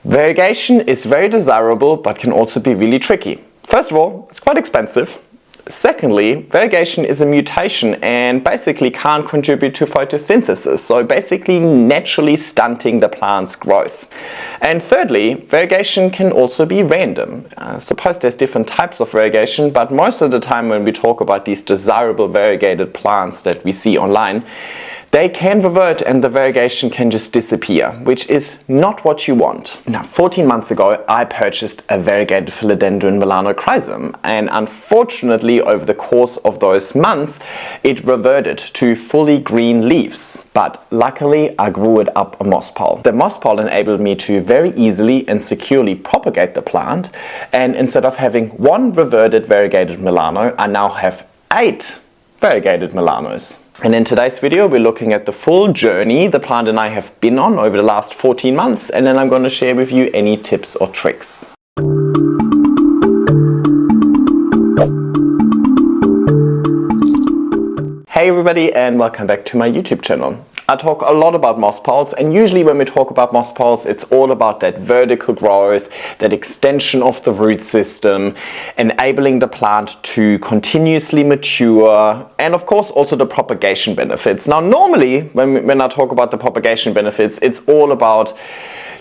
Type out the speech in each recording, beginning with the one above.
Variegation is very desirable but can also be really tricky. First of all, it's quite expensive. Secondly, variegation is a mutation and basically can't contribute to photosynthesis, so basically naturally stunting the plant's growth. And thirdly, variegation can also be random. Suppose there's different types of variegation, but most of the time when we talk about these desirable variegated plants that we see online, they can revert and the variegation can just disappear, which is not what you want. Now, 14 months ago, I purchased a variegated Philodendron melanochrysum, and unfortunately, over the course of those months, it reverted to fully green leaves. But luckily, I grew it up a moss pole. The moss pole enabled me to very easily and securely propagate the plant, and instead of having one reverted variegated Melano, I now have 8 variegated Melanos. And in today's video, we're looking at the full journey the plant and I have been on over the last 14 months, and then I'm going to share with you any tips or tricks. Hey everybody, and welcome back to my YouTube channel. I talk a lot about moss poles, and usually when we talk about moss poles, it's all about that vertical growth, that extension of the root system, enabling the plant to continuously mature, and of course also the propagation benefits. Now normally when I talk about the propagation benefits, it's all about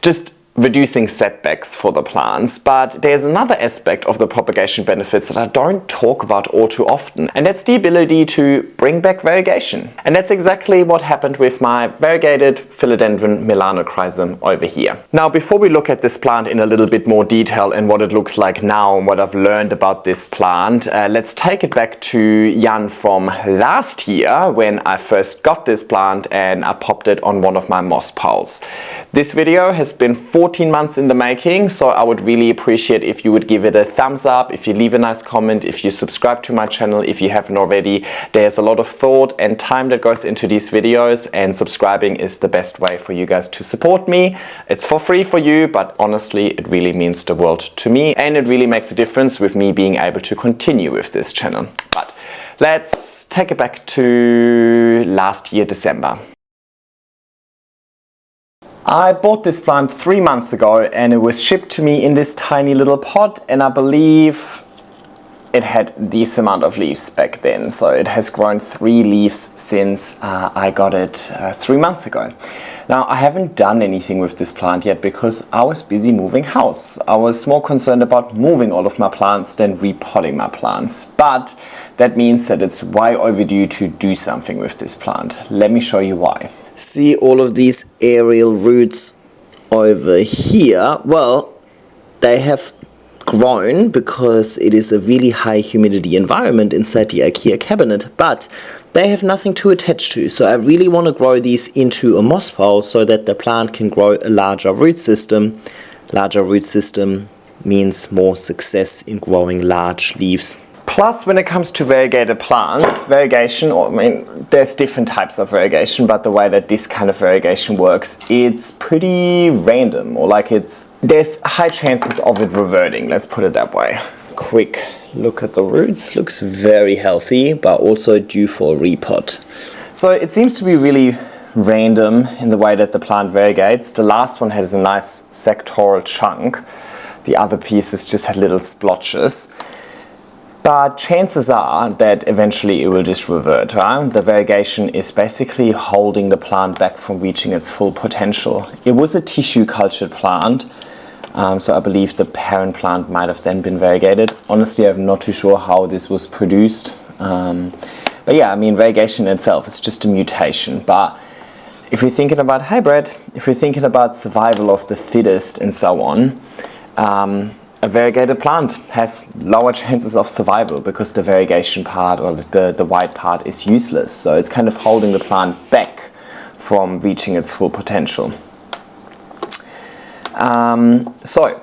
just reducing setbacks for the plants, but there's another aspect of the propagation benefits that I don't talk about all too often, and that's the ability to bring back variegation. And that's exactly what happened with my variegated Philodendron melanochrysum over here. Now, before we look at this plant in a little bit more detail and what it looks like now and what I've learned about this plant, let's take it back to Jan from last year when I first got this plant and I popped it on one of my moss poles. This video has been 14 months in the making, so I would really appreciate if you would give it a thumbs up, if you leave a nice comment, if you subscribe to my channel if you haven't already. There's a lot of thought and time that goes into these videos, and subscribing is the best way for you guys to support me. It's for free for you, but honestly it really means the world to me, and it really makes a difference with me being able to continue with this channel. But let's take it back to last year, December. I bought this plant 3 months ago and it was shipped to me in this tiny little pot, and I believe it had this amount of leaves back then. So it has grown 3 leaves since I got it 3 months ago. Now, I haven't done anything with this plant yet because I was busy moving house. I was more concerned about moving all of my plants than repotting my plants. But that means that it's way overdue to do something with this plant. Let me show you why. See all of these aerial roots over here? Well, they have grown because it is a really high humidity environment inside the IKEA cabinet, but they have nothing to attach to. So I really want to grow these into a moss pole so that the plant can grow a larger root system. Larger root system means more success in growing large leaves. Plus, when it comes to variegated plants, variegation, there's different types of variegation, but the way that this kind of variegation works, it's pretty random, or there's high chances of it reverting, let's put it that way. Quick look at the roots, looks very healthy, but also due for repot. So it seems to be really random in the way that the plant variegates. The last one has a nice sectoral chunk, the other pieces just had little splotches. But chances are that eventually it will just revert, right? The variegation is basically holding the plant back from reaching its full potential. It was a tissue cultured plant, so I believe the parent plant might have then been variegated. Honestly, I'm not too sure how this was produced. But yeah, variegation itself is just a mutation. But if we're thinking about hybrid, if we're thinking about survival of the fittest and so on, a variegated plant has lower chances of survival because the variegation part or the white part is useless. So it's kind of holding the plant back from reaching its full potential. So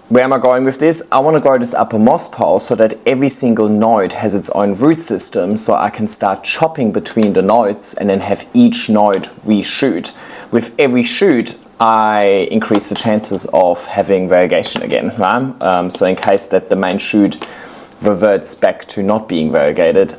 where am I going with this? I want to grow this up a moss pole so that every single node has its own root system, so I can start chopping between the nodes and then have each node reshoot. With every shoot, I increase the chances of having variegation again, right? So in case that the main shoot reverts back to not being variegated,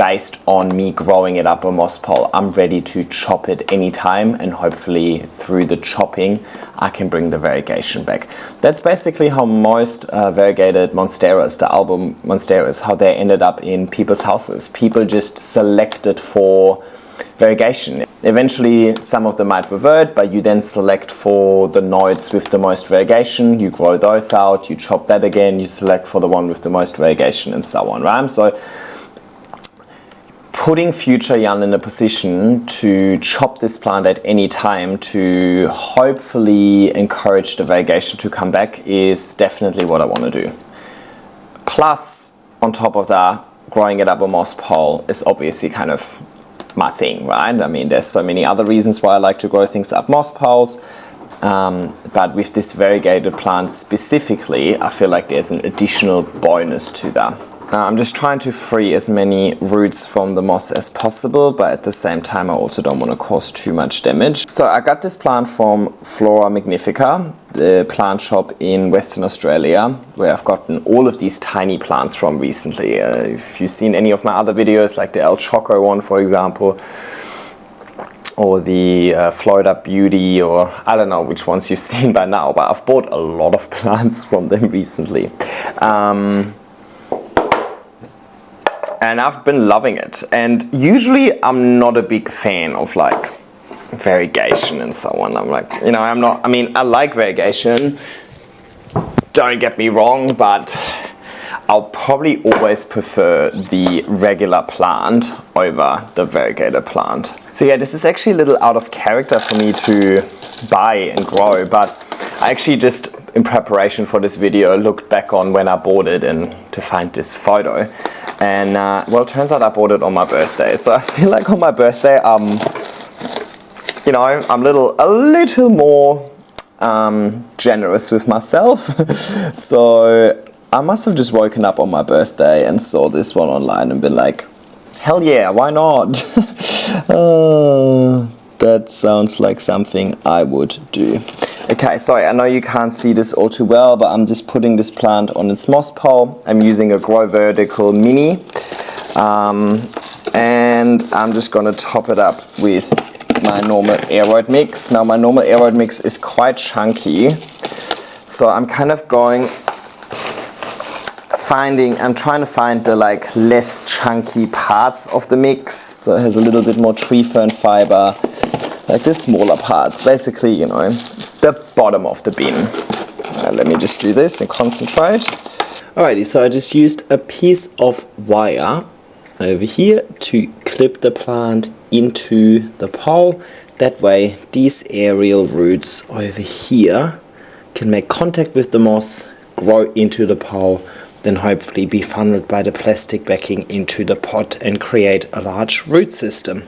based on me growing it up a moss pole. I'm ready to chop it anytime, and hopefully through the chopping I can bring the variegation back. That's basically how most variegated monsteras, the album monsteras, how they ended up in people's houses. People just selected for variegation. Eventually some of them might revert, but you then select for the nodes with the most variegation, you grow those out, you chop that again, you select for the one with the most variegation, and so on, right? So putting future Jan in a position to chop this plant at any time to hopefully encourage the variegation to come back is definitely what I want to do. Plus, on top of that, growing it up a moss pole is obviously kind of my thing, right? I mean, there's so many other reasons why I like to grow things up moss poles, but with this variegated plant specifically, I feel like there's an additional bonus to that. I'm just trying to free as many roots from the moss as possible, but at the same time I also don't want to cause too much damage. So I got this plant from Flora Magnifica, the plant shop in Western Australia, where I've gotten all of these tiny plants from recently. If you've seen any of my other videos, like the El Choco one for example, or the Florida Beauty, or I don't know which ones you've seen by now, but I've bought a lot of plants from them recently. And I've been loving it. And usually I'm not a big fan of like variegation and so on. I'm like, you know, I mean, I like variegation, don't get me wrong, but I'll probably always prefer the regular plant over the variegated plant. So yeah, this is actually a little out of character for me to buy and grow, but I actually just, in preparation for this video, looked back on when I bought it and to find this photo. And well, it turns out I bought it on my birthday. So I feel like on my birthday, you know, I'm a little more generous with myself. So I must have just woken up on my birthday and saw this one online and been like, hell yeah, why not? That sounds like something I would do. Okay, sorry, I know you can't see this all too well, but I'm just putting this plant on its moss pole. I'm using a Grow Vertical Mini, and I'm just going to top it up with my normal aeroid mix. Now my normal aeroid mix is quite chunky, so I'm kind of I'm trying to find the like less chunky parts of the mix, so it has a little bit more tree fern fiber, like the smaller parts, basically, you know, the bottom of the bin. Let me just do this and concentrate. Alrighty, so I just used a piece of wire over here to clip the plant into the pole. That way these aerial roots over here can make contact with the moss, grow into the pole, then hopefully be funneled by the plastic backing into the pot and create a large root system.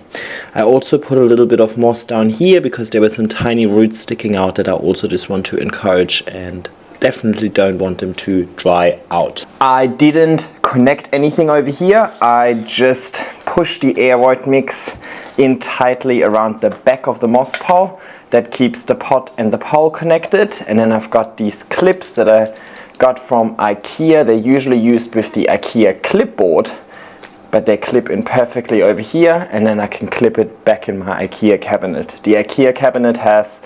I also put a little bit of moss down here because there were some tiny roots sticking out that I also just want to encourage and definitely don't want them to dry out. I didn't connect anything over here. I just pushed the aeroid mix in tightly around the back of the moss pole. That keeps the pot and the pole connected. And then I've got these clips that I got from IKEA. They're usually used with the IKEA clipboard, but they clip in perfectly over here, and then I can clip it back in my IKEA cabinet. The IKEA cabinet has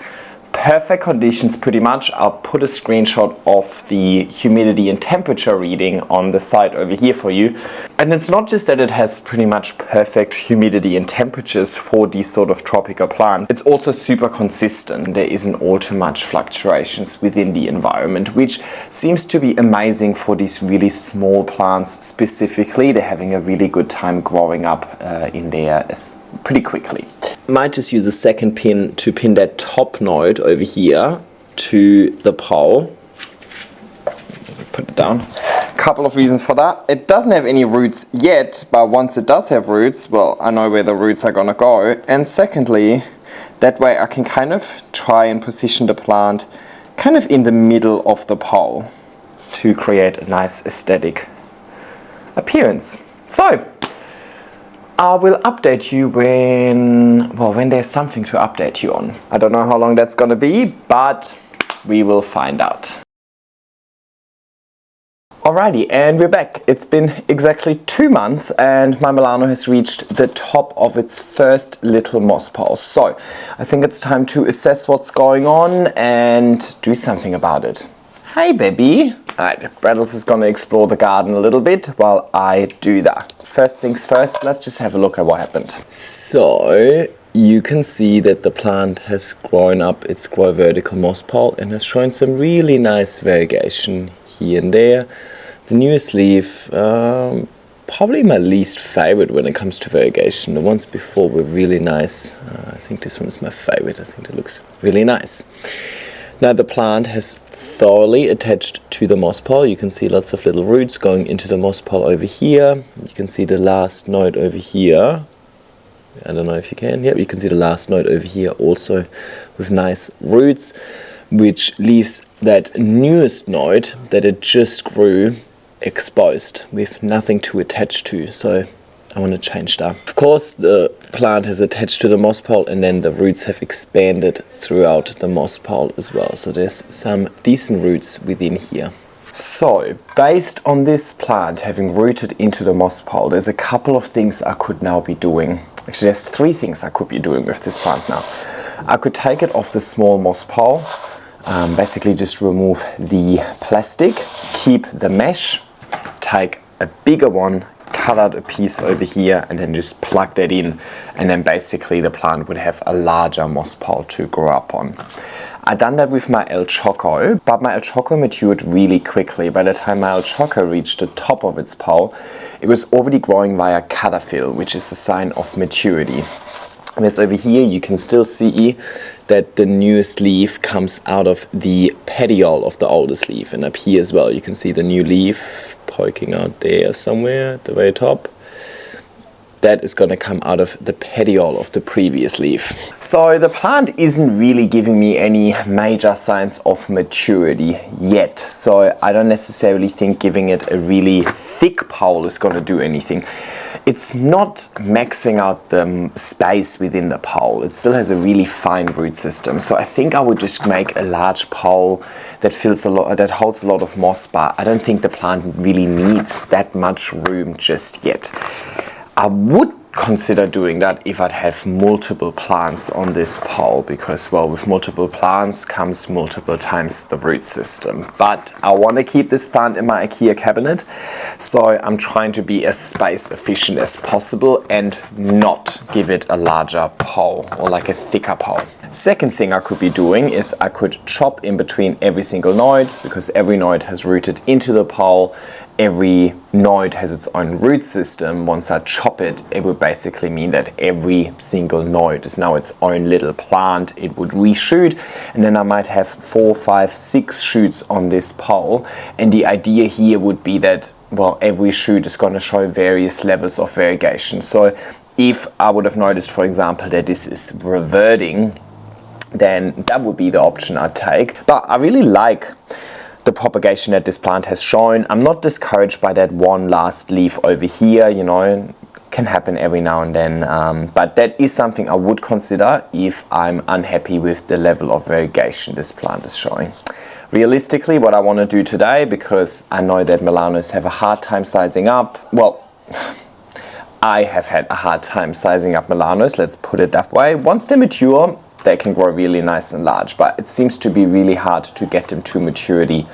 perfect conditions pretty much. I'll put a screenshot of the humidity and temperature reading on the side over here for you. And it's not just that it has pretty much perfect humidity and temperatures for these sort of tropical plants, it's also super consistent. There isn't all too much fluctuations within the environment, which seems to be amazing for these really small plants specifically. They're having a really good time growing up in there pretty quickly. Might just use a second pin to pin that top node over here to the pole. Put it down. Couple of reasons for that. It doesn't have any roots yet, but once it does have roots, well, I know where the roots are gonna go. And secondly, that way I can kind of try and position the plant kind of in the middle of the pole to create a nice aesthetic appearance. So I will update you when there's something to update you on. I don't know how long that's gonna be, but we will find out. All Alrighty, and we're back. It's been exactly 2 months and my Melano has reached the top of its first little moss pile. So I think it's time to assess what's going on and do something about it. Hey baby! Alright, Braddles is gonna explore the garden a little bit while I do that. First things first, let's just have a look at what happened. So you can see that the plant has grown up its grow vertical moss pile and has shown some really nice variegation here and there. The newest leaf, probably my least favorite when it comes to variegation. The ones before were really nice. I think this one is my favorite. I think it looks really nice. Now the plant has thoroughly attached to the moss pile. You can see lots of little roots going into the moss pile over here. You can see the last node over here. I don't know if you can. Yep, you can see the last node over here also with nice roots, which leaves that newest node that it just grew exposed with nothing to attach to. So I want to change that. Of course, the plant has attached to the moss pile and then the roots have expanded throughout the moss pile as well. So there's some decent roots within here. So, based on this plant having rooted into the moss pile, there's a couple of things I could now be doing. Actually, there's 3 things I could be doing with this plant now. I could take it off the small moss pile, basically just remove the plastic, keep the mesh, take a bigger one, cut out a piece over here and then just plug that in, and then basically the plant would have a larger moss pile to grow up on. I done that with my El Choco, but my El Choco matured really quickly. By the time my El Choco reached the top of its pile, it was already growing via caterpillar, which is a sign of maturity. Whereas over here you can still see that the newest leaf comes out of the petiole of the oldest leaf, and up here as well you can see the new leaf poking out there somewhere at the very top. That is going to come out of the petiole of the previous leaf. So the plant isn't really giving me any major signs of maturity yet. So I don't necessarily think giving it a really thick pole is going to do anything. It's not maxing out the space within the pole. It still has a really fine root system. So I think I would just make a large pole that fills a lot, that holds a lot of moss, but I don't think the plant really needs that much room just yet. I would consider doing that if I'd have multiple plants on this pole, because, well, with multiple plants comes multiple times the root system. But I want to keep this plant in my IKEA cabinet, so I'm trying to be as space efficient as possible and not give it a larger pole or like a thicker pole. Second thing I could be doing is I could chop in between every single node, because every node has rooted into the pole. Every node has its own root system. Once I chop it, it would basically mean that every single node is now its own little plant. It would reshoot, and then I might have 4, 5, 6 shoots on this pole. And the idea here would be that, well, every shoot is going to show various levels of variegation. So if I would have noticed, for example, that this is reverting, then that would be the option I'd take. But I really like the propagation that this plant has shown. I'm not discouraged by that one last leaf over here, you know, can happen every now and then, but that is something I would consider if I'm unhappy with the level of variegation this plant is showing. Realistically, what I want to do today, because I know that Melanos have a hard time sizing up, well, I have had a hard time sizing up Melanos, let's put it that way. Once they mature, they can grow really nice and large, but it seems to be really hard to get them to maturity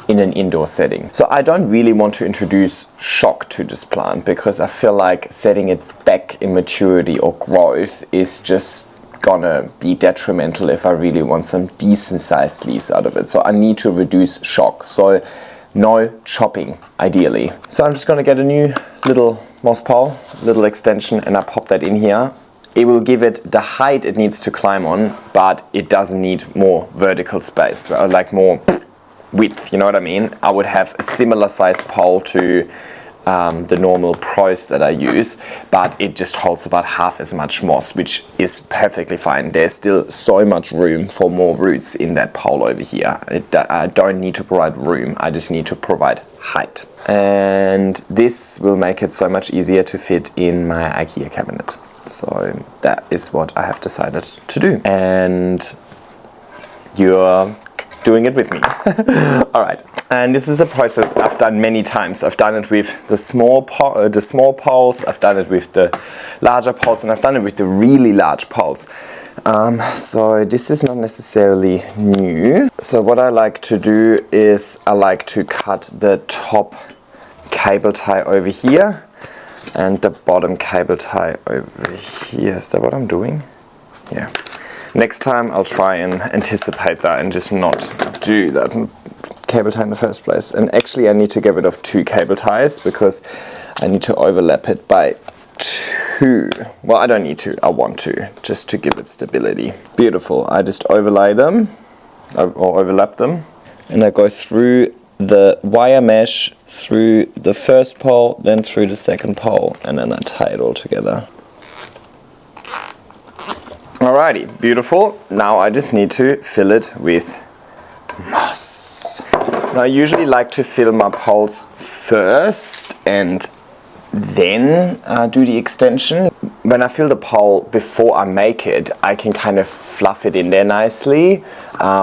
in an indoor setting. So I don't really want to introduce shock to this plant, because I feel like setting it back in maturity or growth is just gonna be detrimental if I really want some decent sized leaves out of it. So I need to reduce shock. So no chopping, ideally. So I'm just gonna get a new little moss pole, little extension, and I pop that in here. It will give it the height it needs to climb on, but it doesn't need more vertical space, or like more width, you know what I mean? I would have a similar size pole to the normal pros that I use, but it just holds about half as much moss, which is perfectly fine. There's still so much room for more roots in that pole over here. I don't need to provide room, I just need to provide height. And this will make it so much easier to fit in my IKEA cabinet. So that is what I have decided to do. And your doing it with me. All right, and this is a process I've done many times. I've done it with the small poles, I've done it with the larger poles, and I've done it with the really large poles. So this is not necessarily new. So what I like to do is I like to cut the top cable tie over here and the bottom cable tie over here. Is that what I'm doing? Yeah. Next time I'll try and anticipate that and just not do that cable tie in the first place. And actually I need to get rid of 2 cable ties because I need to overlap it by 2. Well, I don't need to, I want to, just to give it stability. Beautiful. I just overlay them or overlap them, and I go through the wire mesh through the first pole, then through the second pole, and then I tie it all together. Alrighty, beautiful. Now I just need to fill it with moss. Now I usually like to fill my poles first and then do the extension. When I fill the pole before I make it, I can kind of fluff it in there nicely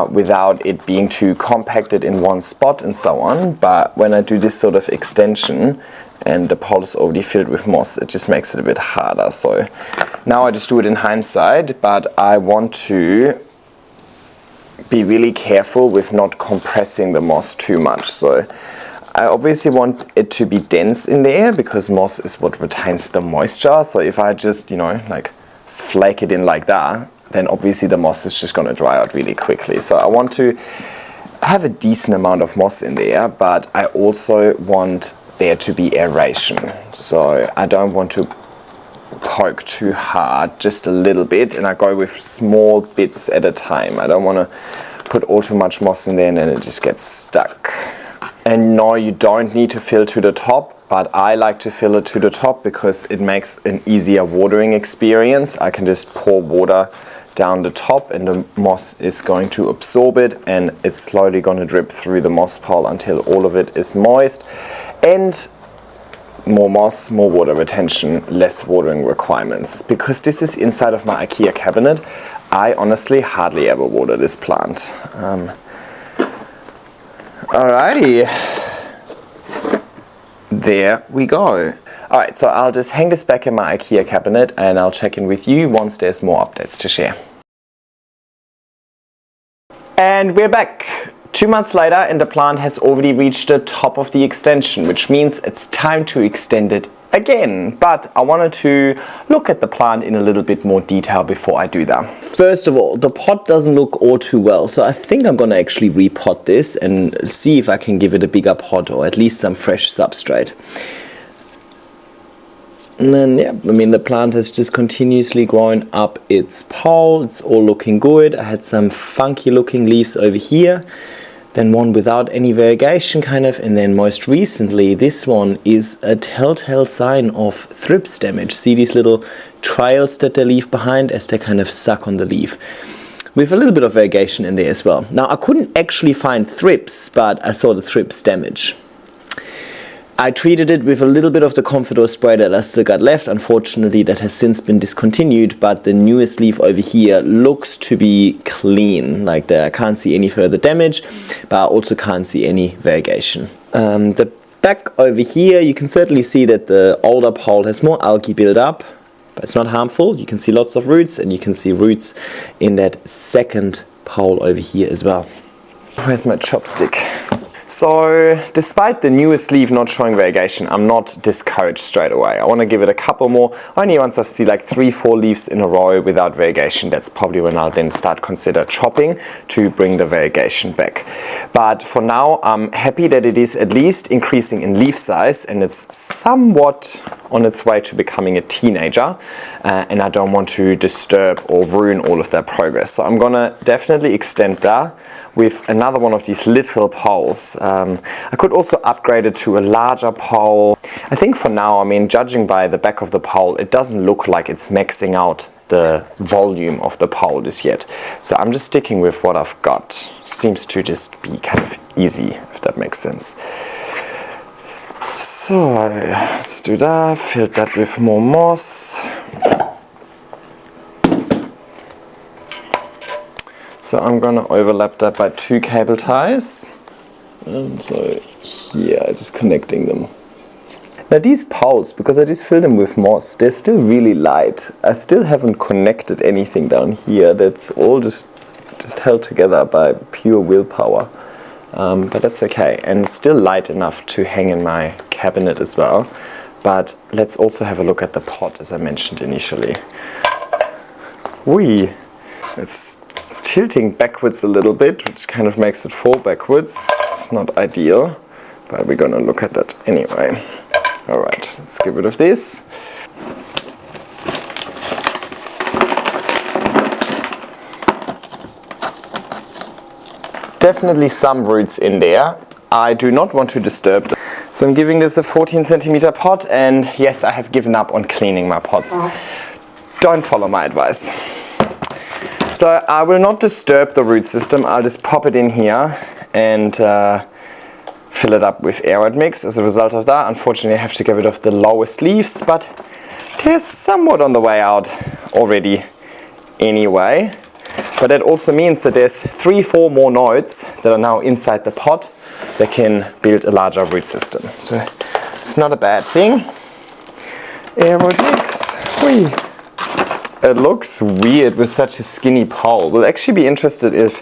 without it being too compacted in one spot and so on. But when I do this sort of extension and the pole is already filled with moss, it just makes it a bit harder. So now I just do it in hindsight, but I want to be really careful with not compressing the moss too much. So I obviously want it to be dense in there because moss is what retains the moisture. So if I just, you know, like flake it in like that, then obviously the moss is just going to dry out really quickly. So I want to have a decent amount of moss in there, but I also want there to be aeration. So I don't want to poke too hard, just a little bit, and I go with small bits at a time. I don't want to put all too much moss in there and then it just gets stuck. And no, you don't need to fill to the top, but I like to fill it to the top because it makes an easier watering experience. I can just pour water down the top and the moss is going to absorb it, and it's slowly going to drip through the moss pole until all of it is moist. And more moss, more water retention, less watering requirements. Because this is inside of my IKEA cabinet, I honestly hardly ever water this plant. Alrighty, there we go. Alright, so I'll just hang this back in my IKEA cabinet and I'll check in with you once there's more updates to share. And we're back. 2 months later and the plant has already reached the top of the extension, which means it's time to extend it again. But I wanted to look at the plant in a little bit more detail before I do that. First of all, the pot doesn't look all too well, so I think I'm going to actually repot this and see if I can give it a bigger pot or at least some fresh substrate. And then, yeah, I mean, the plant has just continuously grown up its pole. It's all looking good. I had some funky looking leaves over here, then one without any variegation kind of, and then most recently this one is a telltale sign of thrips damage. See these little trails that they leave behind as they kind of suck on the leaf, with a little bit of variegation in there as well. Now I couldn't actually find thrips, but I saw the thrips damage. I treated it with a little bit of the Confidor spray that I still got left. Unfortunately, that has since been discontinued, but the newest leaf over here looks to be clean. Like there, I can't see any further damage, but I also can't see any variegation. The back over here, you can certainly see that the older pole has more algae build up, but it's not harmful. You can see lots of roots, and you can see roots in that second pole over here as well. Where's my chopstick? So, despite the newest leaf not showing variegation, I'm not discouraged straight away. I want to give it a couple more. Only once I see like 3-4 leaves in a row without variegation, that's probably when I'll then start consider chopping to bring the variegation back. But for now, I'm happy that it is at least increasing in leaf size and it's somewhat on its way to becoming a teenager. And I don't want to disturb or ruin all of that progress. So I'm gonna definitely extend that with another one of these little poles. I could also upgrade it to a larger pole. I think for now, I mean, judging by the back of the pole, it doesn't look like it's maxing out the volume of the pole just yet. So I'm just sticking with what I've got. Seems to just be kind of easy, if that makes sense. So let's do that, fill that with more moss. So I'm gonna overlap that by 2 cable ties. And so here, just connecting them. Now these poles, because I just filled them with moss, they're still really light. I still haven't connected anything down here. That's all just held together by pure willpower. But that's okay. And it's still light enough to hang in my cabinet as well. But let's also have a look at the pot, as I mentioned initially. It's tilting backwards a little bit, which kind of makes it fall backwards. It's not ideal, but we're gonna look at that anyway. All right, let's get rid of this. Definitely some roots in there. I do not want to disturb them. So I'm giving this a 14 centimeter pot, and yes, I have given up on cleaning my pots. Don't follow my advice. So I will not disturb the root system. I'll just pop it in here and fill it up with air mix. As a result of that, unfortunately, I have to get rid of the lowest leaves, but they're somewhat on the way out already anyway. But that also means that there's 3-4 more nodes that are now inside the pot that can build a larger root system. So it's not a bad thing. Air mix. It looks weird with such a skinny pole. We'll actually be interested if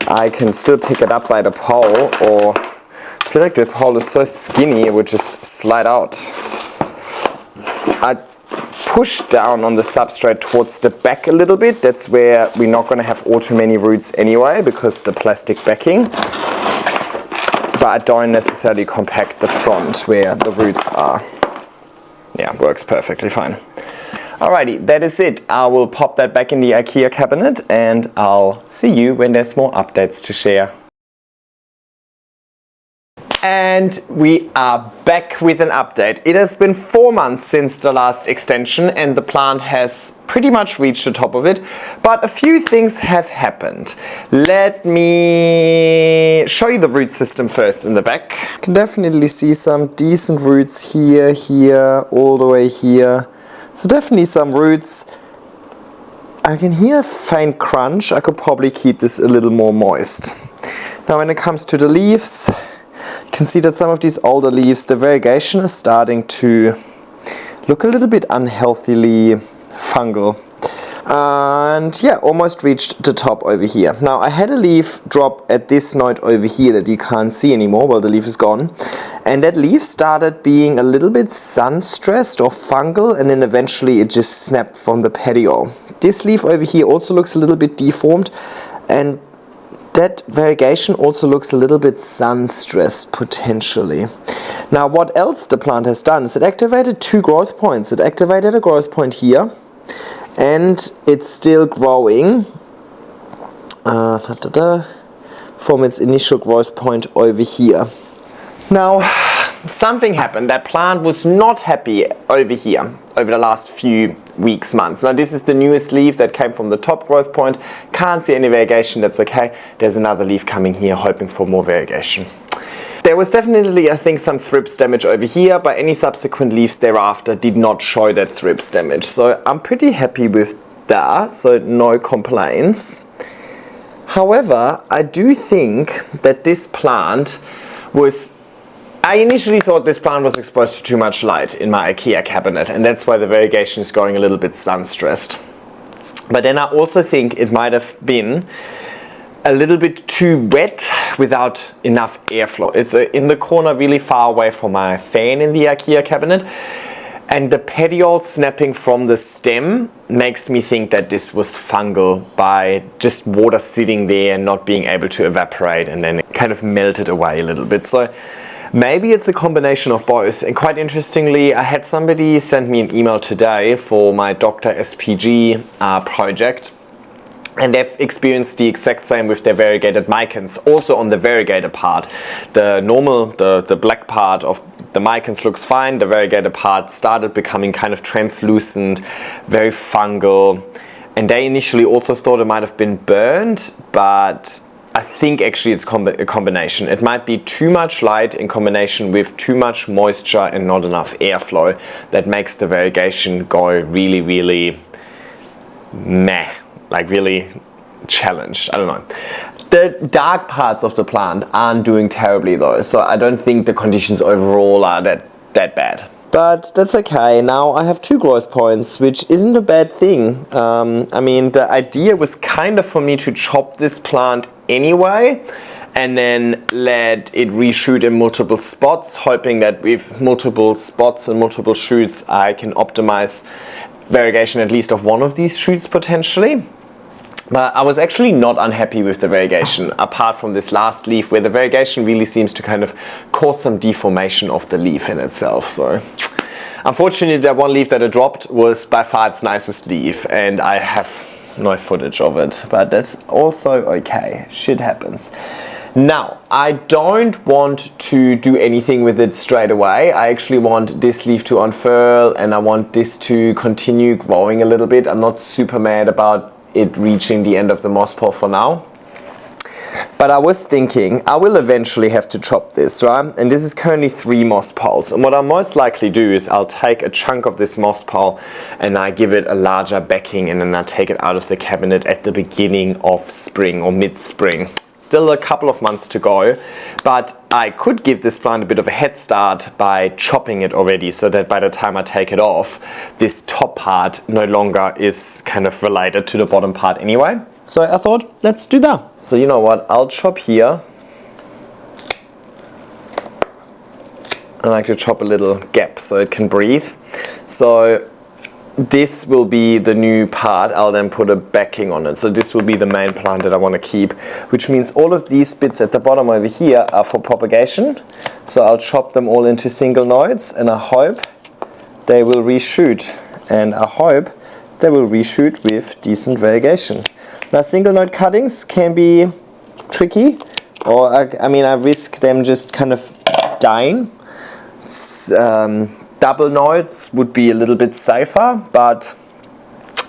I can still pick it up by the pole, or I feel like the pole is so skinny it would just slide out. I push down on the substrate towards the back a little bit. That's where we're not going to have all too many roots anyway, because the plastic backing. But I don't necessarily compact the front where the roots are. Yeah, works perfectly fine. Alrighty, that is it. I will pop that back in the IKEA cabinet, and I'll see you when there's more updates to share. And we are back with an update. It has been 4 months since the last extension, and the plant has pretty much reached the top of it, but a few things have happened. Let me show you the root system first in the back. You can definitely see some decent roots here, all the way here. So definitely some roots. I can hear a faint crunch. I could probably keep this a little more moist. Now when it comes to the leaves, you can see that some of these older leaves, the variegation is starting to look a little bit unhealthily fungal. And yeah, almost reached the top over here. Now I had a leaf drop at this node over here that you can't see anymore. Well, the leaf is gone. And that leaf started being a little bit sun stressed or fungal, and then eventually it just snapped from the petiole. This leaf over here also looks a little bit deformed, and that variegation also looks a little bit sun stressed potentially. Now what else the plant has done is it activated 2 growth points. It activated a growth point here, and it's still growing from its initial growth point over here. Now, something happened. That plant was not happy over here over the last few weeks, months. Now this is the newest leaf that came from the top growth point. Can't see any variegation, that's okay. There's another leaf coming here, hoping for more variegation. There was definitely, I think, some thrips damage over here, but any subsequent leaves thereafter did not show that thrips damage. So I'm pretty happy with that, so no complaints. However, I do think that this plant was... I initially thought this plant was exposed to too much light in my IKEA cabinet, and that's why the variegation is going a little bit sun stressed. But then I also think it might have been a little bit too wet without enough airflow. It's in the corner really far away from my fan in the IKEA cabinet, and the petiole snapping from the stem makes me think that this was fungal by just water sitting there and not being able to evaporate, and then it kind of melted away a little bit. So maybe it's a combination of both. And quite interestingly, I had somebody send me an email today for my Dr. SPG project, and they've experienced the exact same with their variegated micans. Also on the variegated part, the normal, the black part of the micans looks fine. The variegated part started becoming kind of translucent, very fungal, and they initially also thought it might have been burned, but I think actually it's a combination. It might be too much light in combination with too much moisture and not enough airflow that makes the variegation go really, really meh. Like really challenged. I don't know. The dark parts of the plant aren't doing terribly though, so I don't think the conditions overall are that bad. But that's okay. Now I have 2 growth points, which isn't a bad thing. I mean, the idea was kind of for me to chop this plant anyway, and then let it reshoot in multiple spots, hoping that with multiple spots and multiple shoots, I can optimize variegation at least of one of these shoots potentially. But I was actually not unhappy with the variegation, apart from this last leaf where the variegation really seems to kind of cause some deformation of the leaf in itself. So unfortunately, that one leaf that I dropped was by far its nicest leaf, and I have no footage of it, but that's also okay. Shit happens. Now, I don't want to do anything with it straight away. I actually want this leaf to unfurl, and I want this to continue growing a little bit. I'm not super mad about it reaching the end of the moss pole for now. But I was thinking, I will eventually have to chop this, right? And this is currently 3 moss poles. And what I'll most likely do is I'll take a chunk of this moss pole and I give it a larger backing, and then I take it out of the cabinet at the beginning of spring or mid-spring. Still a couple of months to go, but I could give this plant a bit of a head start by chopping it already, so that by the time I take it off, this top part no longer is kind of related to the bottom part anyway. So I thought, let's do that. So you know what, I'll chop here. I like to chop a little gap so it can breathe. So this will be the new part. I'll then put a backing on it. So this will be the main plant that I want to keep, which means all of these bits at the bottom over here are for propagation. So I'll chop them all into single nodes, and I hope they will reshoot. And I hope they will reshoot with decent variegation. Now, single node cuttings can be tricky, or I mean, I risk them just kind of dying. Double nodes would be a little bit safer, but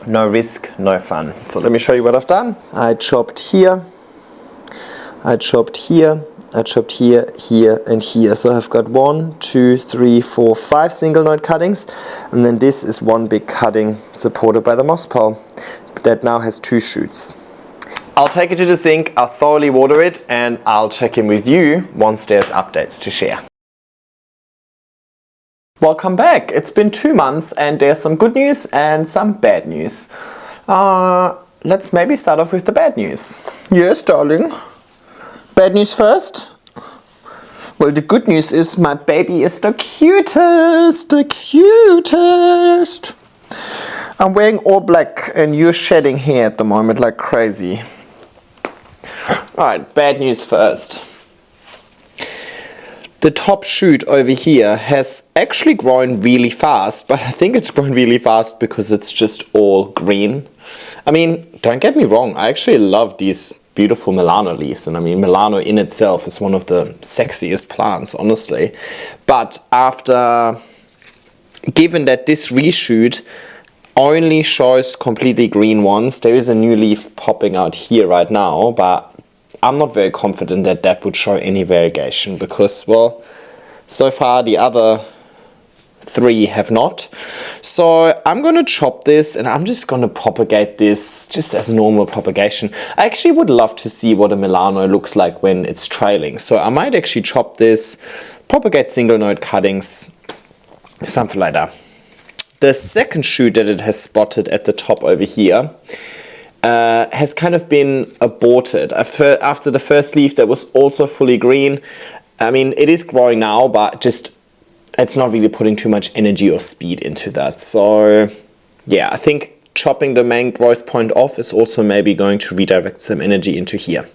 no risk, no fun. So let me show you what I've done. I chopped here, I chopped here, I chopped here, here, and here. So I've got 1, 2, 3, 4, 5 single node cuttings, and then this is one big cutting supported by the moss pole that now has 2 shoots. I'll take it to the sink, I'll thoroughly water it, and I'll check in with you once there's updates to share. Welcome back. It's been 2 months and there's some good news and some bad news. Let's maybe start off with the bad news. Yes, darling. Bad news first. Well, the good news is my baby is the cutest, the cutest. I'm wearing all black and you're shedding hair at the moment like crazy. Alright, bad news first. The top shoot over here has actually grown really fast, but I think it's grown really fast because it's just all green. I mean, don't get me wrong, I actually love these beautiful Melano leaves, and I mean, Melano in itself is one of the sexiest plants, honestly. But given that this reshoot only shows completely green ones, there is a new leaf popping out here right now, but I'm not very confident that that would show any variegation because, well, so far the other 3 have not. So I'm going to chop this and I'm just going to propagate this just as normal propagation. I actually would love to see what a Melano looks like when it's trailing. So I might actually chop this, propagate single node cuttings, something like that. The second shoot that it has spotted at the top over here has kind of been aborted. After the first leaf that was also fully green, I mean, it is growing now, but just it's not really putting too much energy or speed into that. So yeah, I think chopping the main growth point off is also maybe going to redirect some energy into here.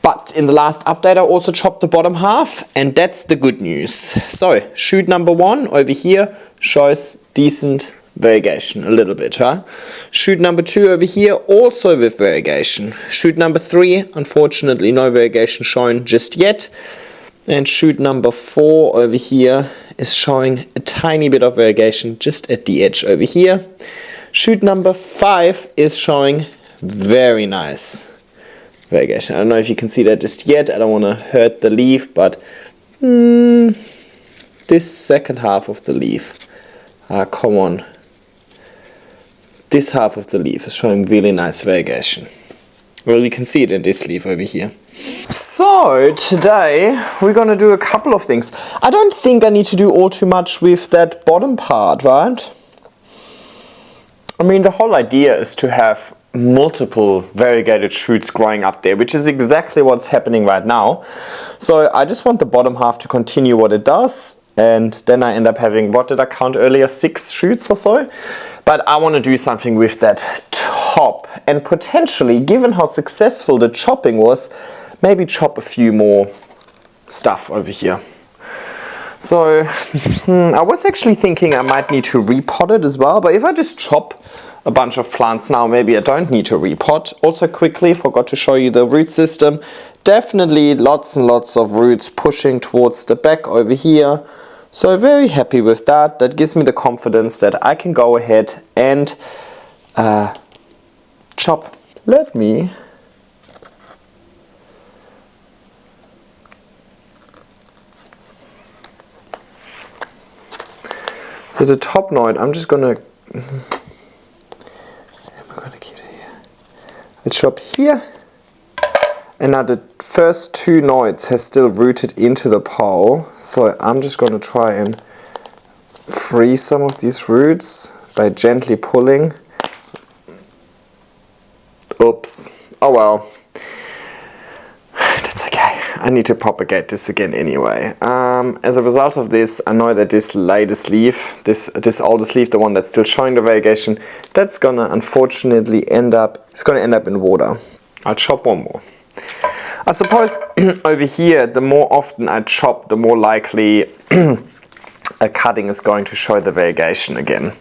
But in the last update, I also chopped the bottom half, and that's the good news. So shoot number 1 over here shows decent variegation, a little bit, huh? Shoot number 2 over here, also with variegation. Shoot number 3, unfortunately no variegation shown just yet. And shoot number 4 over here is showing a tiny bit of variegation just at the edge over here. Shoot number 5 is showing very nice variegation. I don't know if you can see that just yet. I don't want to hurt the leaf, but this second half of the leaf, come on. This half of the leaf is showing really nice variegation. Well, you can see it in this leaf over here. So today we're gonna do a couple of things. I don't think I need to do all too much with that bottom part, right? I mean, the whole idea is to have multiple variegated shoots growing up there, which is exactly what's happening right now. So I just want the bottom half to continue what it does, and then I end up having, what did I count earlier, 6 shoots or so? But I want to do something with that top, and potentially, given how successful the chopping was, maybe chop a few more stuff over here. So I was actually thinking I might need to repot it as well, but if I just chop a bunch of plants now, maybe I don't need to repot. Also quickly, forgot to show you the root system. Definitely lots and lots of roots pushing towards the back over here. So very happy with that. That gives me the confidence that I can go ahead and chop. Let me so the top node, I'm just gonna keep it here. I chop here, and now the first 2 nodes have still rooted into the pole, so I'm just gonna try and free some of these roots by gently pulling. Oops, oh well, that's okay. I need to propagate this again anyway. As a result of this, I know that this latest leaf, this oldest leaf, the one that's still showing the variegation, that's gonna unfortunately end up in water. I'll chop one more. I suppose over here, the more often I chop, the more likely a cutting is going to show the variegation again.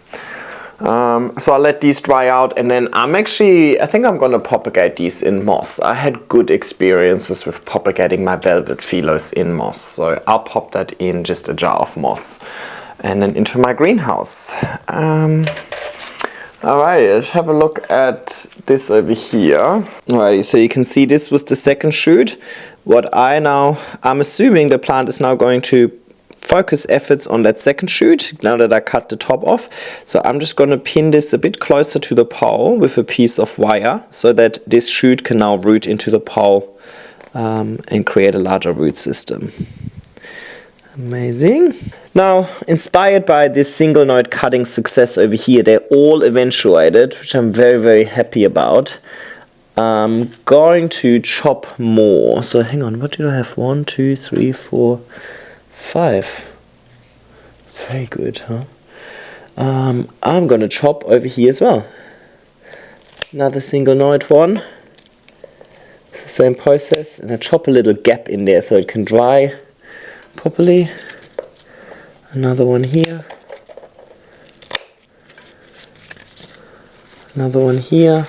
So I'll let these dry out, and then I think I'm going to propagate these in moss. I had good experiences with propagating my velvet philos in moss, so I'll pop that in just a jar of moss and then into my greenhouse. Alrighty, let's have a look at this over here. Alrighty, so you can see this was the second shoot. I'm assuming the plant is now going to focus efforts on that second shoot now that I cut the top off. So I'm just going to pin this a bit closer to the pole with a piece of wire so that this shoot can now root into the pole and create a larger root system. Amazing. Now, inspired by this single node cutting success over here, they're all eventuated, which I'm very, very happy about. I'm going to chop more. So hang on, what did I have? 1, 2, 3, 4, 5. It's very good, huh? I'm going to chop over here as well. Another single node one. It's the same process, and I chop a little gap in there so it can dry properly. Another one here. Another one here.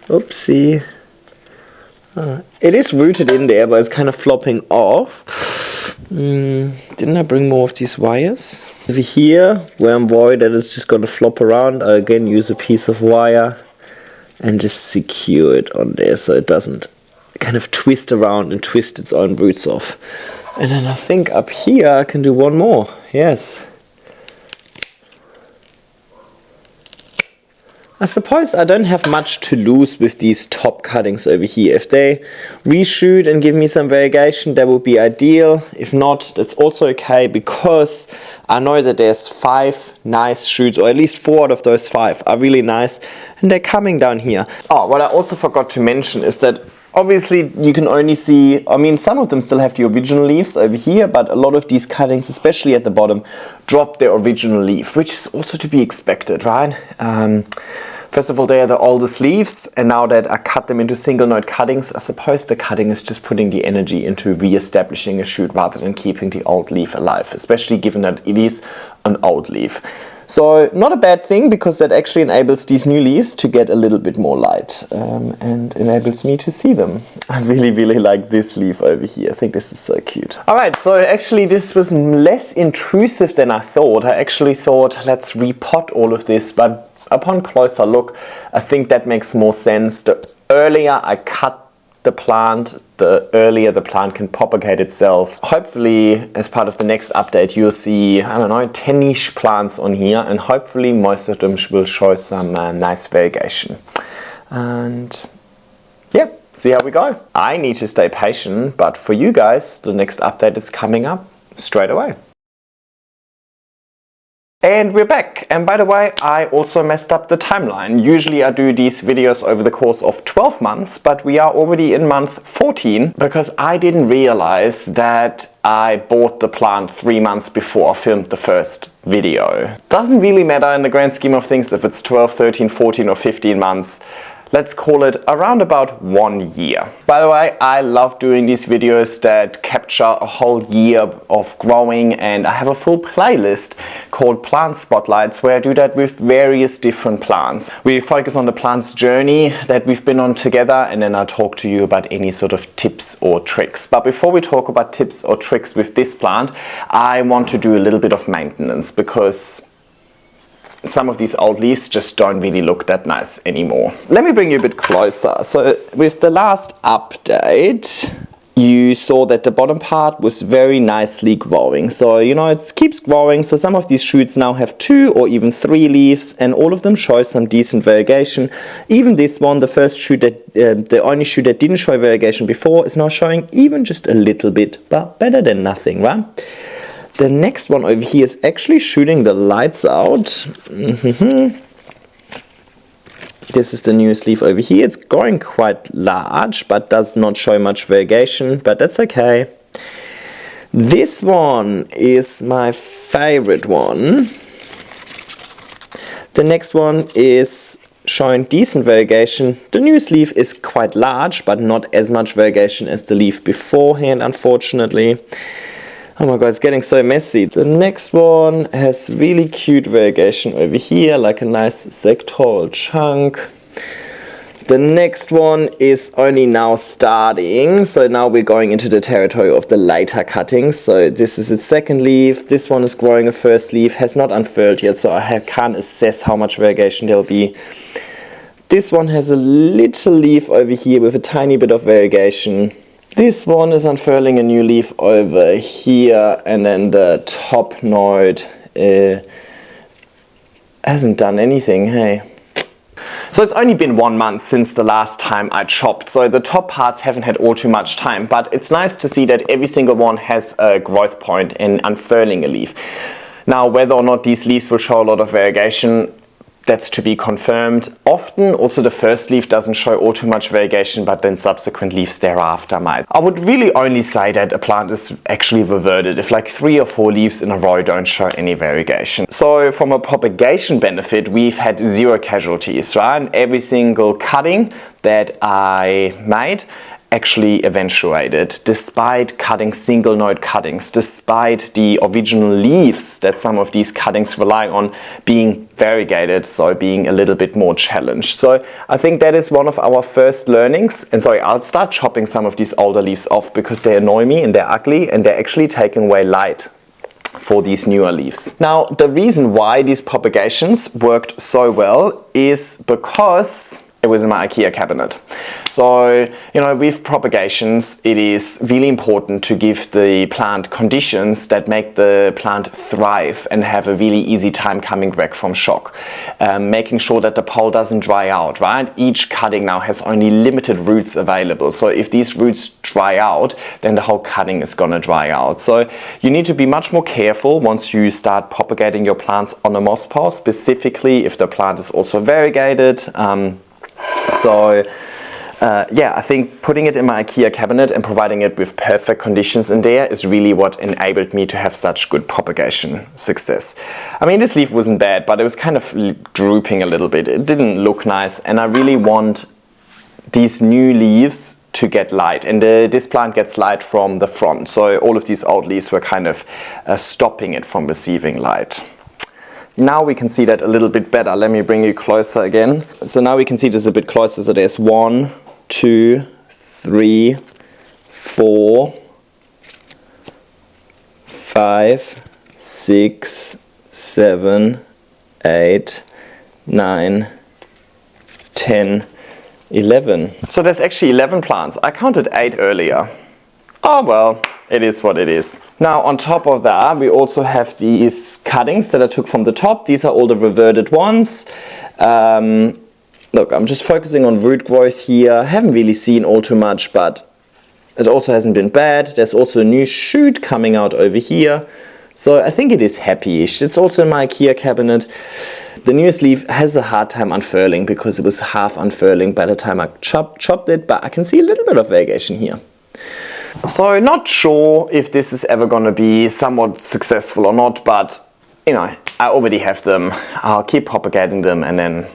Oopsie. It is rooted in there, but it's kind of flopping off. Didn't I bring more of these wires? Over here, where I'm worried that it's just going to flop around, I again use a piece of wire and just secure it on there so it doesn't kind of twist around and twist its own roots off. And then I think up here I can do one more. Yes. I suppose I don't have much to lose with these top cuttings over here. If they reshoot and give me some variegation, that would be ideal. If not, that's also okay, because I know that there's 5 nice shoots, or at least 4 out of those 5 are really nice, and they're coming down here. Oh, what I also forgot to mention is that obviously you can only see, I mean, some of them still have the original leaves over here, but a lot of these cuttings, especially at the bottom, drop their original leaf, which is also to be expected, right? First of all, they are the oldest leaves, and now that I cut them into single node cuttings, I suppose the cutting is just putting the energy into re-establishing a shoot rather than keeping the old leaf alive, especially given that it is an old leaf. So not a bad thing, because that actually enables these new leaves to get a little bit more light and enables me to see them. I really, really like this leaf over here. I think this is so cute. Alright, so actually this was less intrusive than I thought. I actually thought, let's repot all of this, but upon closer look, I think that makes more sense. The earlier I cut the plant, the earlier the plant can propagate itself. Hopefully, as part of the next update, you'll see, I don't know, 10-ish plants on here, and hopefully most of them will show some nice variegation. And yeah, see how we go. I need to stay patient, but for you guys, the next update is coming up straight away. And we're back. And by the way, I also messed up the timeline. Usually I do these videos over the course of 12 months, but we are already in month 14 because I didn't realize that I bought the plant 3 months before I filmed the first video. Doesn't really matter in the grand scheme of things if it's 12, 13, 14 or 15 months. Let's call it around about 1 year. By the way, I love doing these videos that capture a whole year of growing, and I have a full playlist called Plant Spotlights where I do that with various different plants. We focus on the plant's journey that we've been on together, and then I talk to you about any sort of tips or tricks. But before we talk about tips or tricks with this plant, I want to do a little bit of maintenance because some of these old leaves just don't really look that nice anymore. Let me bring you a bit closer. So with the last update, you saw that the bottom part was very nicely growing. So, you know, it keeps growing. So some of these shoots now have 2 or even 3 leaves, and all of them show some decent variegation. Even this one, the first shoot that, the only shoot that didn't show variegation before, is now showing even just a little bit, but better than nothing, right? The next one over here is actually shooting the lights out. This is the newest leaf over here. It's growing quite large, but does not show much variegation, but that's okay. This one is my favorite one. The next one is showing decent variegation. The newest leaf is quite large, but not as much variegation as the leaf beforehand, unfortunately. Oh my god, it's getting so messy. The next one has really cute variegation over here, like a nice sectoral chunk. The next one is only now starting, so now we're going into the territory of the later cuttings. So this is its second leaf, this one is growing a first leaf, has not unfurled yet, so I can't assess how much variegation there'll be. This one has a little leaf over here with a tiny bit of variegation. This one is unfurling a new leaf over here, and then the top node hasn't done anything, hey. So it's only been 1 month since the last time I chopped, so the top parts haven't had all too much time, but it's nice to see that every single one has a growth point in unfurling a leaf. Now, whether or not these leaves will show a lot of variegation, that's to be confirmed. Often also the first leaf doesn't show all too much variegation, but then subsequent leaves thereafter might. I would really only say that a plant is actually reverted if like 3 or 4 leaves in a row don't show any variegation. So from a propagation benefit, we've had 0 casualties, right? And every single cutting that I made actually eventuated, despite cutting single node cuttings, despite the original leaves that some of these cuttings rely on being variegated, so being a little bit more challenged. So I think that is one of our first learnings. And sorry, I'll start chopping some of these older leaves off because they annoy me and they're ugly and they're actually taking away light for these newer leaves. Now, the reason why these propagations worked so well is because it was in my IKEA cabinet. So, you know, with propagations, it is really important to give the plant conditions that make the plant thrive and have a really easy time coming back from shock. Making sure that the pole doesn't dry out, right? Each cutting now has only limited roots available. So if these roots dry out, then the whole cutting is gonna dry out. So you need to be much more careful once you start propagating your plants on a moss pole, specifically if the plant is also variegated. Yeah, I think putting it in my IKEA cabinet and providing it with perfect conditions in there is really what enabled me to have such good propagation success. I mean, this leaf wasn't bad, but it was kind of drooping a little bit. It didn't look nice, and I really want these new leaves to get light, and this plant gets light from the front, so all of these old leaves were kind of stopping it from receiving light. Now we can see that a little bit better. Let me bring you closer again. So now we can see this a bit closer. So there's 1, 2, 3, 4, 5, 6, 7, 8, 9, 10, 11. So there's actually 11 plants. I counted 8 earlier. Oh well, it is what it is. Now on top of that, we also have these cuttings that I took from the top. These are all the reverted ones. Look, I'm just focusing on root growth here. I haven't really seen all too much, but it also hasn't been bad. There's also a new shoot coming out over here. So I think it is happy-ish. It's also in my IKEA cabinet. The newest leaf has a hard time unfurling because it was half unfurling by the time I chopped it, but I can see a little bit of variegation here. So not sure if this is ever going to be somewhat successful or not, but you know, I already have them. I'll keep propagating them and then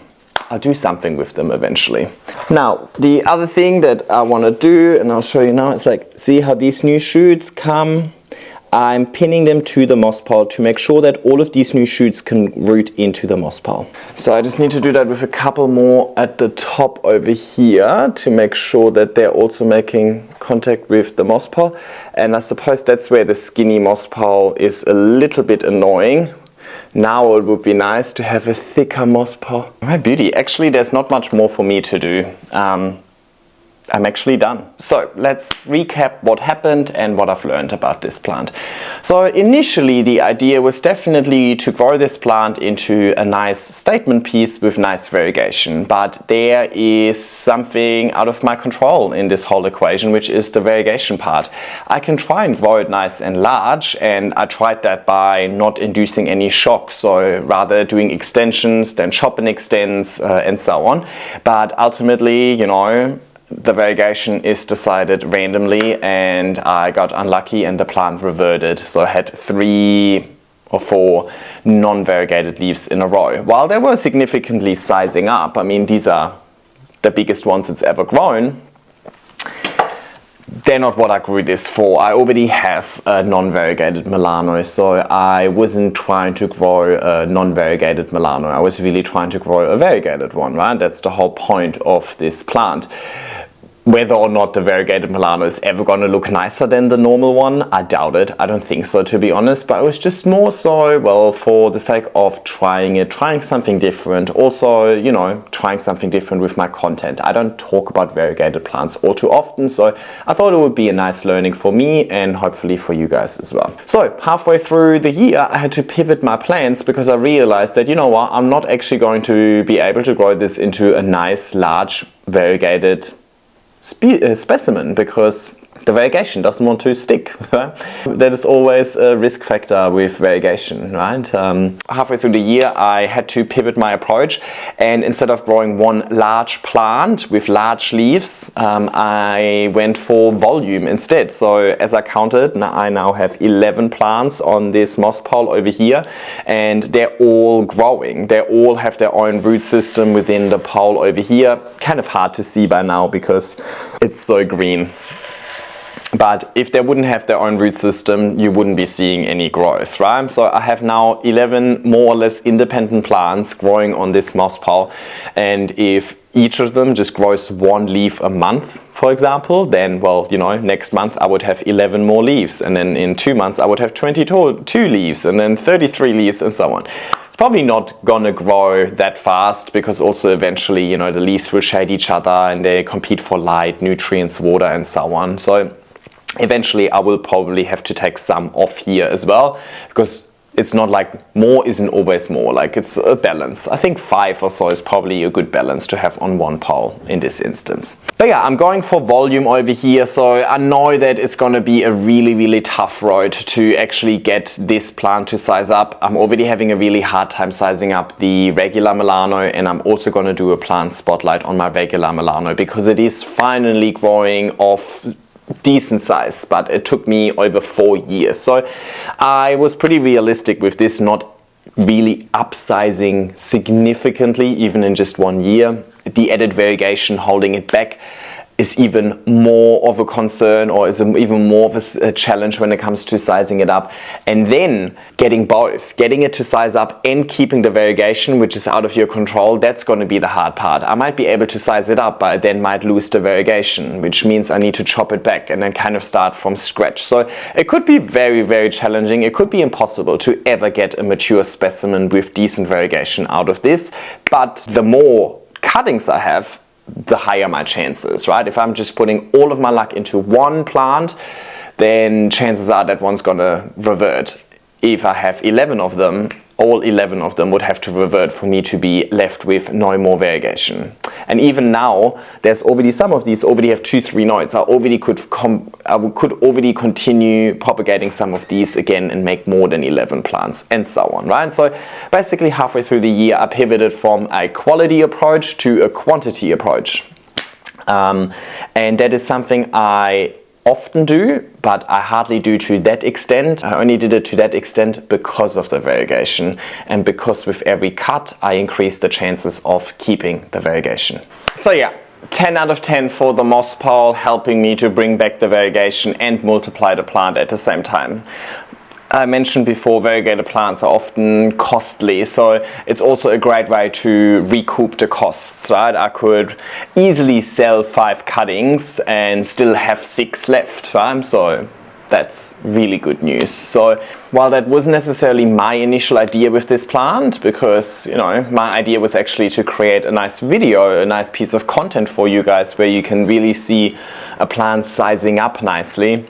I'll do something with them eventually. Now, the other thing that I want to do, and I'll show you now, it's like, see how these new shoots come? I'm pinning them to the moss pile to make sure that all of these new shoots can root into the moss pile. So I just need to do that with a couple more at the top over here to make sure that they're also making contact with the moss pile. And I suppose that's where the skinny moss pile is a little bit annoying. Now it would be nice to have a thicker moss pile. My beauty, actually there's not much more for me to do. I'm actually done. So let's recap what happened and what I've learned about this plant. So initially the idea was definitely to grow this plant into a nice statement piece with nice variegation, but there is something out of my control in this whole equation, which is the variegation part. I can try and grow it nice and large, and I tried that by not inducing any shock, so rather doing extensions, then chop and extends and so on. But ultimately, you know, the variegation is decided randomly and I got unlucky and the plant reverted. So I had 3 or 4 non-variegated leaves in a row. While they were significantly sizing up, I mean these are the biggest ones it's ever grown, they're not what I grew this for. I already have a non-variegated Melano, so I wasn't trying to grow a non-variegated Melano. I was really trying to grow a variegated one, right? That's the whole point of this plant. Whether or not the variegated Melano is ever going to look nicer than the normal one, I doubt it. I don't think so, to be honest, but it was just more so, well, for the sake of trying it, trying something different. Also, you know, trying something different with my content. I don't talk about variegated plants all too often, so I thought it would be a nice learning for me and hopefully for you guys as well. So halfway through the year, I had to pivot my plans because I realized that, you know what, I'm not actually going to be able to grow this into a nice, large, variegated specimen because the variegation doesn't want to stick. That is always a risk factor with variegation, right? Halfway through the year I had to pivot my approach, and instead of growing one large plant with large leaves, I went for volume instead. So as I counted, I now have 11 plants on this moss pile over here, and they're all growing. They all have their own root system within the pile over here. Kind of hard to see by now because it's so green. But if they wouldn't have their own root system, you wouldn't be seeing any growth, right? So I have now 11 more or less independent plants growing on this moss pile. And if each of them just grows 1 leaf a month, for example, then, well, you know, next month I would have 11 more leaves. And then in 2 months I would have 22 leaves and then 33 leaves and so on. It's probably not gonna grow that fast because also eventually, you know, the leaves will shade each other and they compete for light, nutrients, water and so on. So eventually I will probably have to take some off here as well, because it's not like more isn't always more, like it's a balance. I think 5 or so is probably a good balance to have on one pile in this instance. But yeah, I'm going for volume over here, so I know that it's going to be a really tough road to actually get this plant to size up. I'm already having a really hard time sizing up the regular Melano, and I'm also going to do a plant spotlight on my regular Melano because it is finally growing off decent size, but it took me over 4 years. So I was pretty realistic with this, not really upsizing significantly even in just 1 year. The added variegation holding it back is even more of a concern, or is even more of a challenge when it comes to sizing it up. And then getting both, getting it to size up and keeping the variegation, which is out of your control, that's going to be the hard part. I might be able to size it up, but I then might lose the variegation, which means I need to chop it back and then kind of start from scratch. So it could be very challenging. It could be impossible to ever get a mature specimen with decent variegation out of this. But the more cuttings I have, the higher my chances, right? If I'm just putting all of my luck into one plant, then chances are that one's gonna revert. If I have 11 of them, all 11 of them would have to revert for me to be left with no more variegation. And even now, there's already some of these already have 2-3 nodes. I could already continue propagating some of these again and make more than 11 plants and so on, right? So basically halfway through the year, I pivoted from a quality approach to a quantity approach. And that is something I often do, but I hardly do to that extent. I only did it to that extent because of the variegation, and because with every cut I increased the chances of keeping the variegation. So yeah, 10 out of 10 for the moss pole, helping me to bring back the variegation and multiply the plant at the same time. I mentioned before, variegated plants are often costly, so it's also a great way to recoup the costs, right? I could easily sell 5 cuttings and still have 6 left, right? So that's really good news. So while that wasn't necessarily my initial idea with this plant, because, you know, my idea was actually to create a nice video, a nice piece of content for you guys where you can really see a plant sizing up nicely.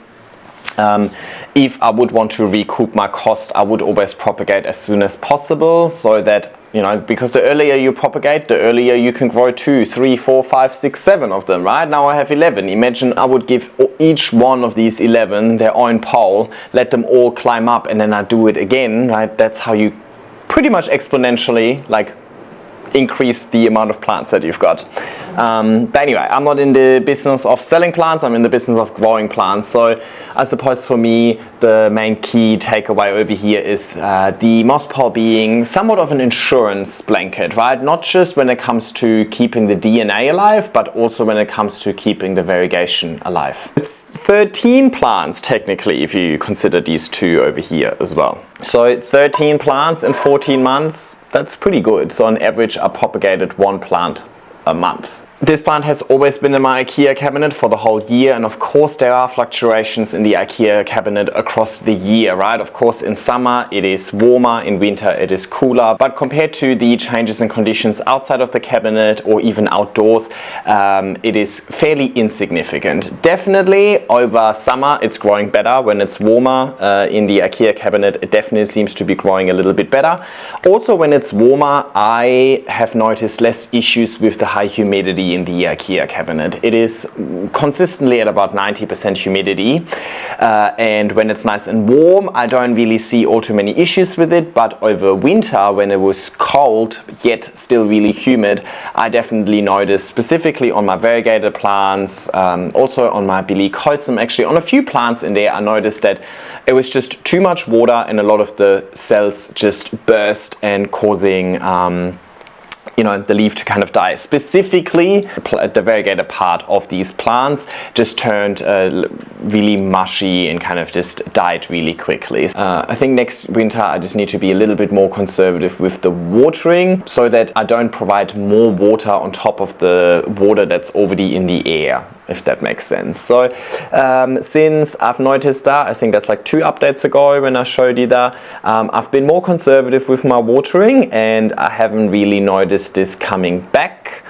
If I would want to recoup my cost, I would always propagate as soon as possible, so that, you know, because the earlier you propagate, the earlier you can grow 2, 3, 4, 5, 6, 7 of them, right? Now I have 11. Imagine I would give each one of these 11 their own pole, let them all climb up, and then I do it again, right? That's how you pretty much exponentially, like, increase the amount of plants that you've got. But anyway, I'm not in the business of selling plants, I'm in the business of growing plants. So I suppose for me, the main key takeaway over here is the moss pole being somewhat of an insurance blanket, right? Not just when it comes to keeping the DNA alive, but also when it comes to keeping the variegation alive. It's 13 plants technically, if you consider these two over here as well. So 13 plants in 14 months, that's pretty good. So on average, I propagated 1 plant a month. This plant has always been in my IKEA cabinet for the whole year, and of course there are fluctuations in the IKEA cabinet across the year, right? Of course in summer it is warmer, in winter it is cooler, but compared to the changes in conditions outside of the cabinet or even outdoors, it is fairly insignificant. Definitely over summer it's growing better. When it's warmer in the IKEA cabinet, it definitely seems to be growing a little bit better. Also when it's warmer, I have noticed less issues with the high humidity in the IKEA cabinet. It is consistently at about 90% humidity, and when it's nice and warm, I don't really see all too many issues with it, but over winter, when it was cold yet still really humid, I definitely noticed, specifically on my variegated plants, also on my melanochrysum, actually on a few plants in there, I noticed that it was just too much water and a lot of the cells just burst and causing you know, the leaf to kind of die. Specifically, the variegated part of these plants just turned really mushy and kind of just died really quickly. I think next winter I just need to be a little bit more conservative with the watering, so that I don't provide more water on top of the water that's already in the air, if that makes sense. So since I've noticed that, I think that's like 2 updates ago when I showed you that, I've been more conservative with my watering, and I haven't really noticed this coming back.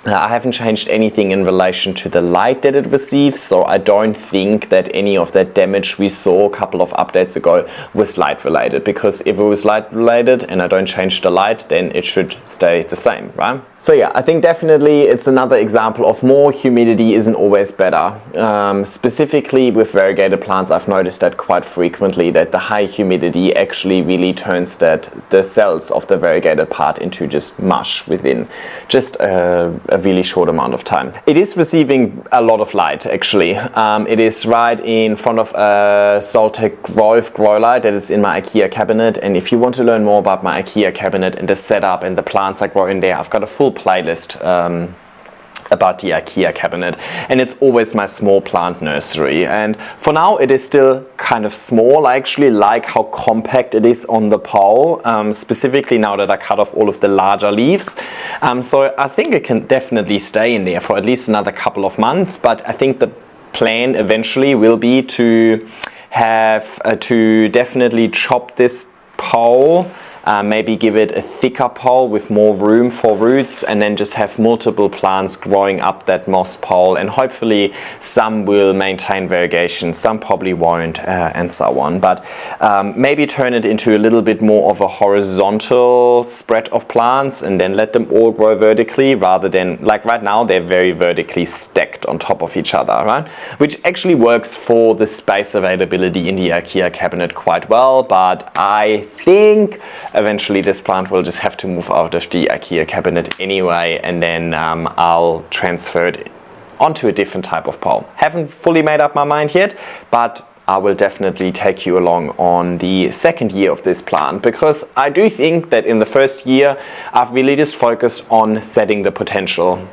I haven't changed anything in relation to the light that it receives, so I don't think that any of that damage we saw a couple of updates ago was light related, because if it was light related and I don't change the light, then it should stay the same, right? So yeah, I think definitely it's another example of more humidity isn't always better. Specifically with variegated plants, I've noticed that quite frequently, that the high humidity actually really turns the cells of the variegated part into just mush within just a really short amount of time. It is receiving a lot of light actually. It is right in front of a Soltec Grove grow light that is in my IKEA cabinet, and if you want to learn more about my IKEA cabinet and the setup and the plants I grow in there, I've got a full playlist about the IKEA cabinet, and it's always my small plant nursery. And for now it is still kind of small. I actually like how compact it is on the pole, specifically now that I cut off all of the larger leaves. So I think it can definitely stay in there for at least another couple of months, but I think the plan eventually will be to have to definitely chop this pole maybe give it a thicker pole with more room for roots, and then just have multiple plants growing up that moss pole, and hopefully some will maintain variegation, some probably won't, and so on. But maybe turn it into a little bit more of a horizontal spread of plants and then let them all grow vertically, rather than, like right now, they're very vertically stacked on top of each other, right? Which actually works for the space availability in the IKEA cabinet quite well, but I think eventually this plant will just have to move out of the IKEA cabinet anyway, and then I'll transfer it onto a different type of pole. Haven't fully made up my mind yet, but I will definitely take you along on the second year of this plant, because I do think that in the first year I've really just focused on setting the potential.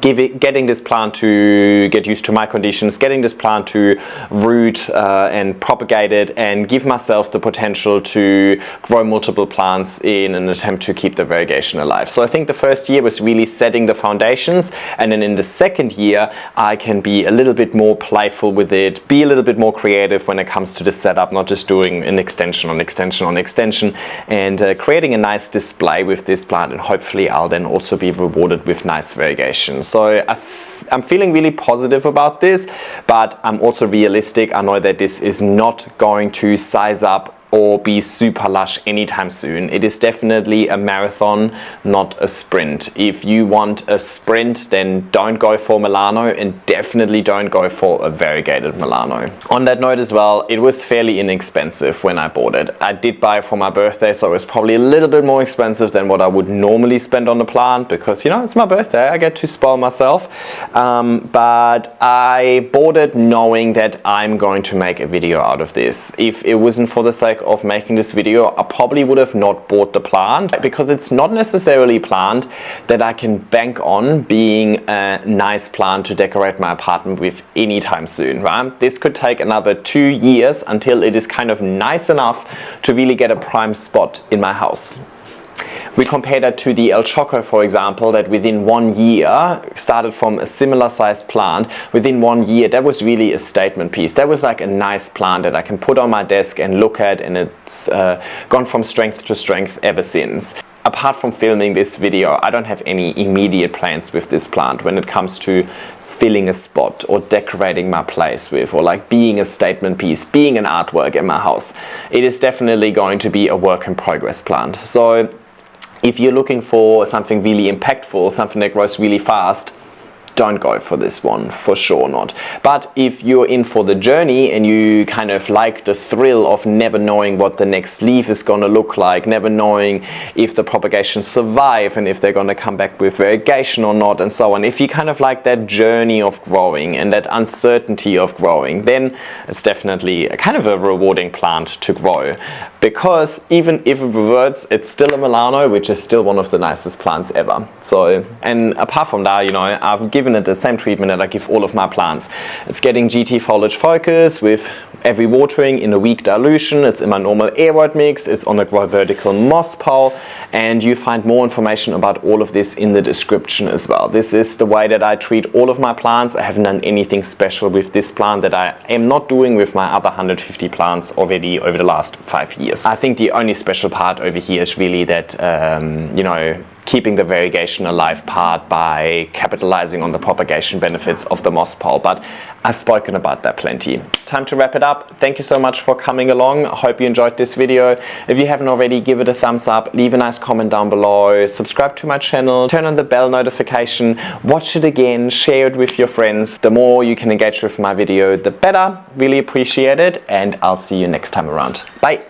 Getting this plant to get used to my conditions, getting this plant to root and propagate it, and give myself the potential to grow multiple plants in an attempt to keep the variegation alive. So I think the first year was really setting the foundations, and then in the second year I can be a little bit more playful with it, be a little bit more creative when it comes to the setup, not just doing an extension on extension on extension, and creating a nice display with this plant, and hopefully I'll then also be rewarded with nice variegation. So I'm feeling really positive about this, but I'm also realistic. I know that this is not going to size up or be super lush anytime soon. It is definitely a marathon, not a sprint. If you want a sprint, then don't go for Melano, and definitely don't go for a variegated Melano. On that note as well, it was fairly inexpensive when I bought it. I did buy it for my birthday, so it was probably a little bit more expensive than what I would normally spend on the plant, because, you know, it's my birthday, I get to spoil myself. But I bought it knowing that I'm going to make a video out of this. If it wasn't for the sake of making this video, I probably would have not bought the plant, because it's not necessarily a plant that I can bank on being a nice plant to decorate my apartment with anytime soon, right? This could take another 2 years until it is kind of nice enough to really get a prime spot in my house. We compare that to the El Choco, for example, that within 1 year started from a similar sized plant. Within 1 year, that was really a statement piece. That was like a nice plant that I can put on my desk and look at, and it's gone from strength to strength ever since. Apart from filming this video, I don't have any immediate plans with this plant when it comes to filling a spot or decorating my place with, or like being a statement piece, being an artwork in my house. It is definitely going to be a work in progress plant. So if you're looking for something really impactful, something that grows really fast, don't go for this one, for sure not. But if you're in for the journey and you kind of like the thrill of never knowing what the next leaf is going to look like, never knowing if the propagations survive and if they're going to come back with variegation or not, and so on, if you kind of like that journey of growing and that uncertainty of growing, then it's definitely a kind of a rewarding plant to grow. Because even if it reverts, it's still a Melano, which is still one of the nicest plants ever. So, and apart from that, you know, I've given it the same treatment that I give all of my plants. It's getting GT Foliage Focus with every watering in a weak dilution. It's in my normal aeroid mix. It's on a grow vertical moss pole, and you find more information about all of this in the description as well. This is the way that I treat all of my plants. I haven't done anything special with this plant that I am not doing with my other 150 plants already over the last 5 years. I think the only special part over here is really that, you know, keeping the variegation alive part by capitalizing on the propagation benefits of the moss pole, but I've spoken about that plenty. Time to wrap it up. Thank you so much for coming along. I hope you enjoyed this video. If you haven't already, give it a thumbs up, leave a nice comment down below, subscribe to my channel, turn on the bell notification, watch it again, share it with your friends. The more you can engage with my video, the better. Really appreciate it, and I'll see you next time around. Bye.